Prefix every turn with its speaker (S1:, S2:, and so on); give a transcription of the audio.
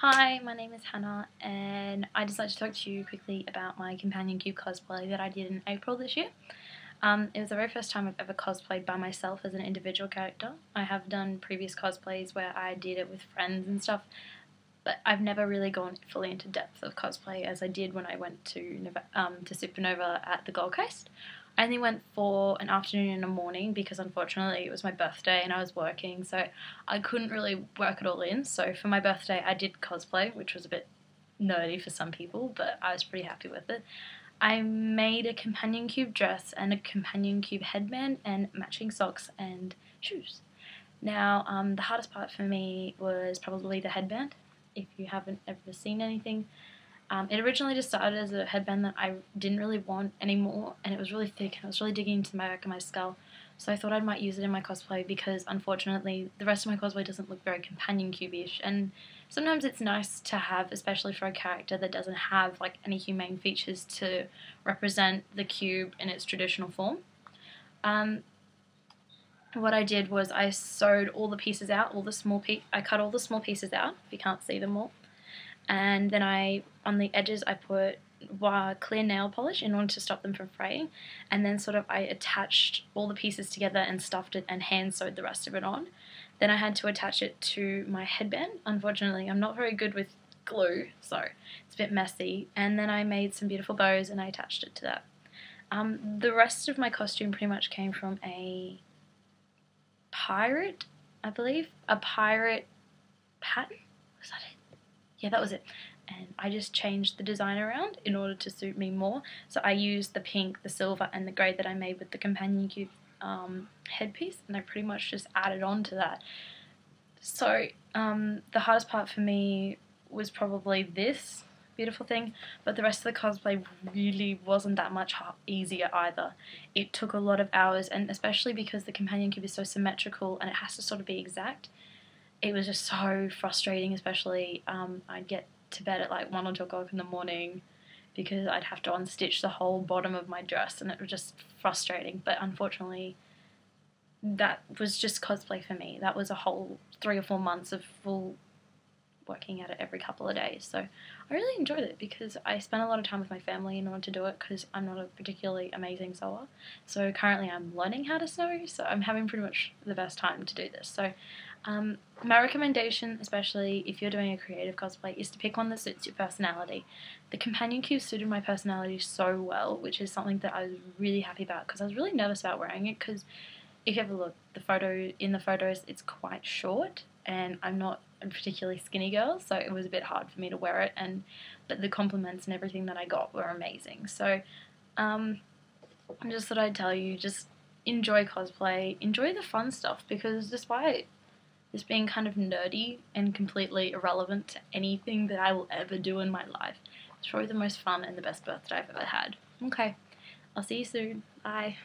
S1: Hi, my name is Hannah and I decided to talk to you quickly about my companion cube cosplay that I did in April this year. It was the very first time I've ever cosplayed by myself as an individual character. I have done previous cosplays where I did it with friends and stuff, but I've never really gone fully into depth of cosplay as I did when I went to Supanova at the Gold Coast. I only went for an afternoon and a morning because unfortunately it was my birthday and I was working, so I couldn't really work it all in. So for my birthday I did cosplay, which was a bit nerdy for some people, but I was pretty happy with it. I made a companion cube dress and a companion cube headband and matching socks and shoes. Now, the hardest part for me was probably the headband. If you haven't ever seen anything, it originally just started as a headband that I didn't really want anymore, and it was really thick and it was really digging into my back of my skull. So I thought I might use it in my cosplay because unfortunately the rest of my cosplay doesn't look very companion cube-ish, and sometimes it's nice to have, especially for a character that doesn't have like any humane features to represent the cube in its traditional form. What I did was I sewed all the pieces out, I cut all the small pieces out, if you can't see them all, and then on the edges I put clear nail polish in order to stop them from fraying, and then I attached all the pieces together and stuffed it and hand sewed the rest of it on. Then I had to attach it to my headband. Unfortunately, I'm not very good with glue, so it's a bit messy, and then I made some beautiful bows and I attached it to that. The rest of my costume pretty much came from a pirate, I believe. A pirate pattern? Was that it? Yeah, that was it. And I just changed the design around in order to suit me more. So I used the pink, the silver, and the grey that I made with the companion cube headpiece, and I pretty much just added on to that. So the hardest part for me was probably this beautiful thing, but the rest of the cosplay really wasn't that much easier either. It took a lot of hours, and especially because the companion cube is so symmetrical and it has to sort of be exact, it was just so frustrating. Especially I'd get to bed at like 1 or 2 o'clock in the morning because I'd have to unstitch the whole bottom of my dress, and it was just frustrating. But unfortunately that was just cosplay for me. That was a whole 3 or 4 months of full working at it every couple of days. So I really enjoyed it because I spent a lot of time with my family in order to do it, because I'm not a particularly amazing sewer. So currently I'm learning how to sew, so I'm having pretty much the best time to do this. So my recommendation, especially if you're doing a creative cosplay, is to pick one that suits your personality. The companion cube suited my personality so well, which is something that I was really happy about, because I was really nervous about wearing it, because if you ever look, in the photos it's quite short, and I'm not a particularly skinny girl, so it was a bit hard for me to wear it, but the compliments and everything that I got were amazing. So I just thought I'd tell you, just enjoy cosplay, enjoy the fun stuff, because despite this being kind of nerdy and completely irrelevant to anything that I will ever do in my life, it's probably the most fun and the best birthday I've ever had. Okay, I'll see you soon. Bye.